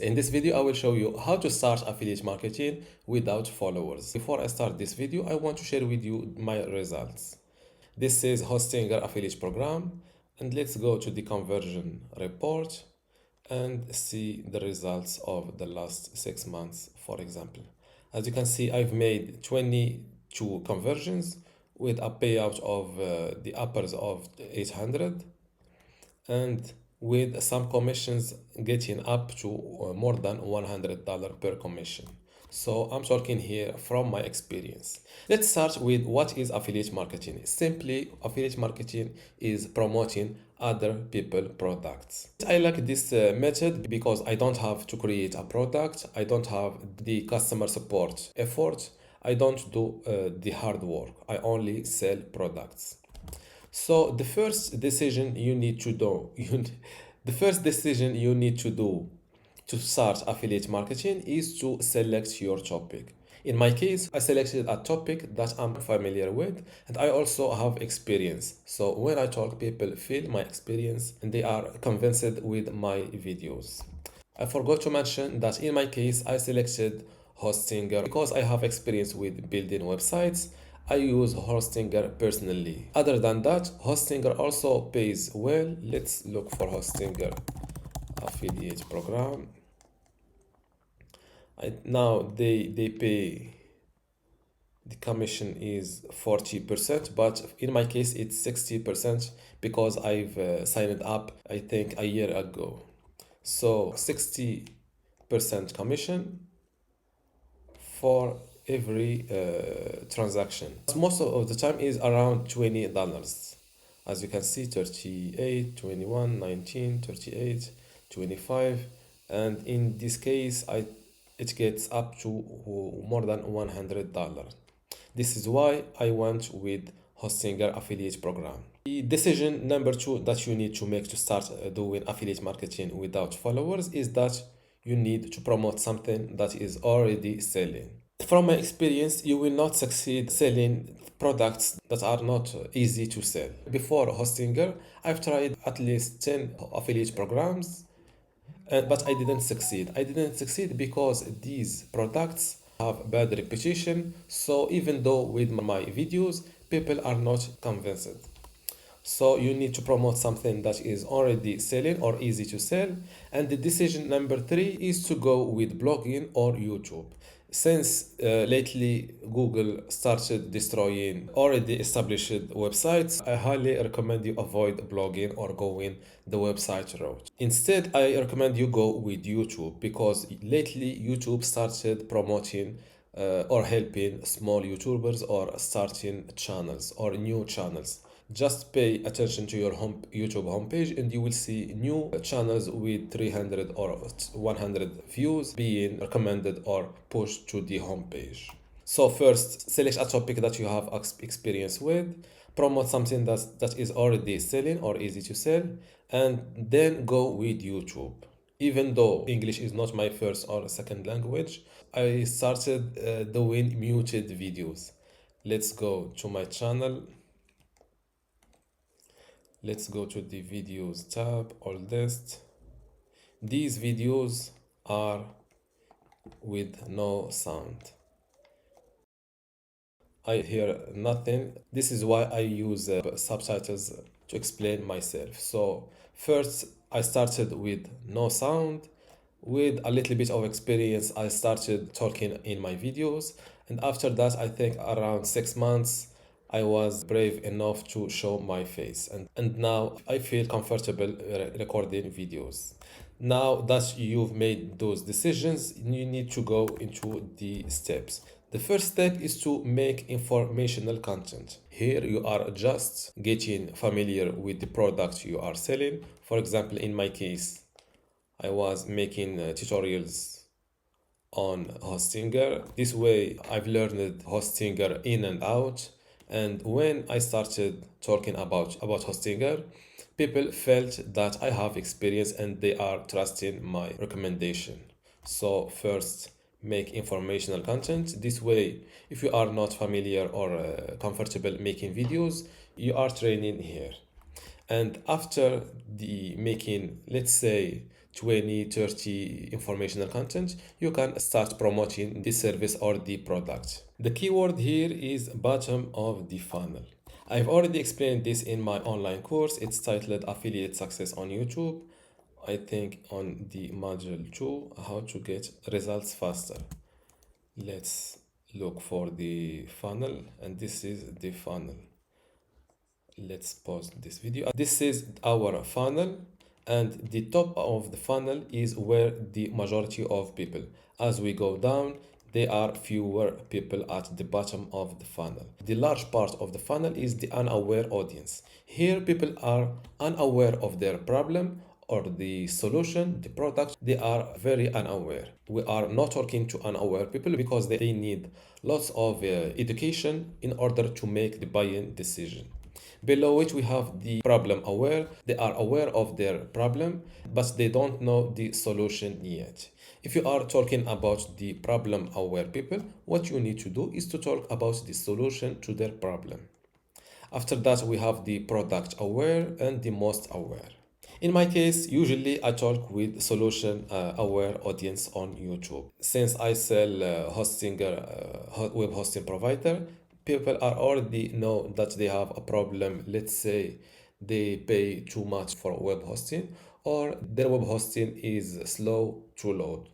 In this video, I will show you how to start affiliate marketing without followers. Before I start this video, I want to share with you my results. This is Hostinger affiliate program, and let's go to the conversion report and see the results of the last 6 months, for example. As you can see, I've made 22 conversions with a payout of the uppers of 800 and with some commissions getting up to more than $100 per commission. So I'm talking here from my experience. Let's start with what is affiliate marketing. Simply, affiliate marketing is promoting other people products. I like this method because I don't have to create a product. I don't have the customer support effort. I don't do the hard work. I only sell products. So the first decision you need to do, the first decision you need to do to start affiliate marketing is to select your topic. In my case, I selected a topic that I'm familiar with and I also have experience. So when I talk, people feel my experience and they are convinced with my videos. I forgot to mention that in my case, I selected Hostinger because I have experience with building websites. I use Hostinger personally. Other than that, Hostinger also pays well. Let's look for Hostinger affiliate program. Now they pay, the commission is 40%, but in my case it's 60% because I've signed up I think a year ago. So 60% commission for every transaction. Most of the time is around $20. As you can see, 38, 21, 19, 38, 25, and in this case it gets up to more than $100. This is why I went with Hostinger affiliate program. The decision number 2 that you need to make to start doing affiliate marketing without followers is that you need to promote something that is already selling. From my experience, you will not succeed selling products that are not easy to sell. Before Hostinger, I've tried at least 10 affiliate programs, but I didn't succeed. I didn't succeed because these products have bad reputation. So even though with my videos, people are not convinced. So you need to promote something that is already selling or easy to sell. And the decision number 3 is to go with blogging or YouTube. Since lately Google started destroying already established websites, I highly recommend you avoid blogging or going the website route. Instead, I recommend you go with YouTube because lately YouTube started promoting or helping small YouTubers or starting channels or new channels. Just pay attention to your YouTube homepage and you will see new channels with 300 or 100 views being recommended or pushed to the homepage. So first, select a topic that you have experience with, promote something that is already selling or easy to sell, and then go with YouTube. Even though English is not my first or second language, I started doing muted videos. Let's go to my channel. Let's go to the videos tab, oldest. These videos are with no sound. I hear nothing. This is why I use subtitles to explain myself. So first I started with no sound. With a little bit of experience, I started talking in my videos. And after that, I think around 6 months, I was brave enough to show my face. And now I feel comfortable recording videos. Now that you've made those decisions, you need to go into the steps. The first step is to make informational content. Here you are just getting familiar with the product you are selling. For example, in my case, I was making tutorials on Hostinger. This way I've learned Hostinger in and out. And when I started talking about Hostinger, people felt that I have experience and they are trusting my recommendation. So first, make informational content. This way, if you are not familiar or comfortable making videos, you are training here. And after the making, let's say 20, 30 informational content, you can start promoting the service or the product. The keyword here is bottom of the funnel. I've already explained this in my online course. It's titled Affiliate Success on YouTube. I think on the module 2, how to get results faster. Let's look for the funnel, and this is the funnel. Let's pause this video. This is our funnel, and the top of the funnel is where the majority of people. As we go down, there are fewer people at the bottom of the funnel. The large part of the funnel is the unaware audience. Here people are unaware of their problem or the solution, the product. They are very unaware. We are not talking to unaware people because they need lots of education in order to make the buying decision. Below it, we have the problem aware. They are aware of their problem, but they don't know the solution yet. If you are talking about the problem aware people, what you need to do is to talk about the solution to their problem. After that, we have the product aware and the most aware. In my case, usually I talk with solution aware audience on YouTube. Since I sell web hosting provider, people are already know that they have a problem. Let's say they pay too much for web hosting, or their web hosting is slow to load.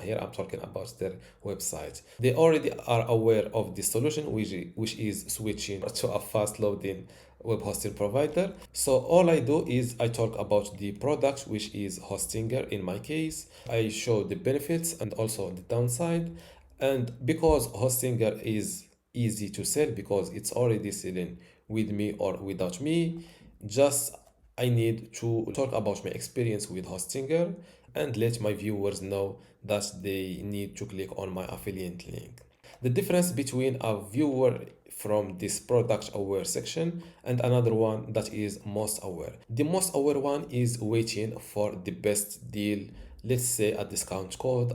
Here I'm talking about their website. They already are aware of the solution, which is switching to a fast loading web hosting provider. So all I do is I talk about the product, which is Hostinger in my case. I show the benefits and also the downside. And because Hostinger is easy to sell because it's already selling with me or without me, just I need to talk about my experience with Hostinger and let my viewers know that they need to click on my affiliate link. The difference between a viewer from this product aware section and another one that is most aware. The most aware one is waiting for the best deal, let's say a discount code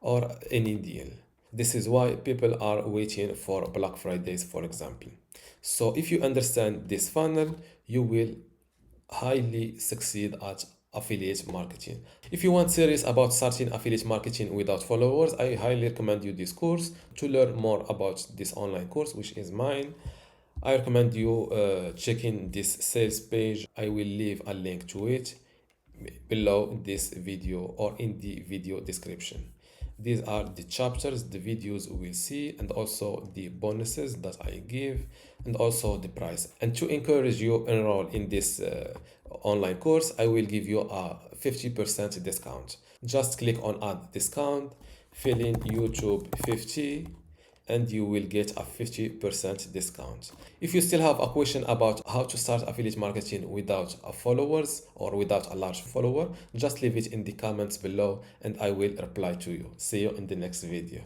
or any deal. This is why people are waiting for Black Fridays, for example. So if you understand this funnel, you will highly succeed at affiliate marketing. If you want series about starting affiliate marketing without followers, I highly recommend you this course. To learn more about this online course, which is mine, I recommend you checking this sales page. I will leave a link to it below this video or in the video description. These are the chapters, the videos we will see, and also the bonuses that I give, and also the price. And to encourage you enroll in this online course, I will give you a 50% discount. Just click on add discount, fill in YouTube 50, and you will get a 50% discount. If you still have a question about how to start affiliate marketing without a followers or without a large follower, just leave it in the comments below and I will reply to you. See you in the next video.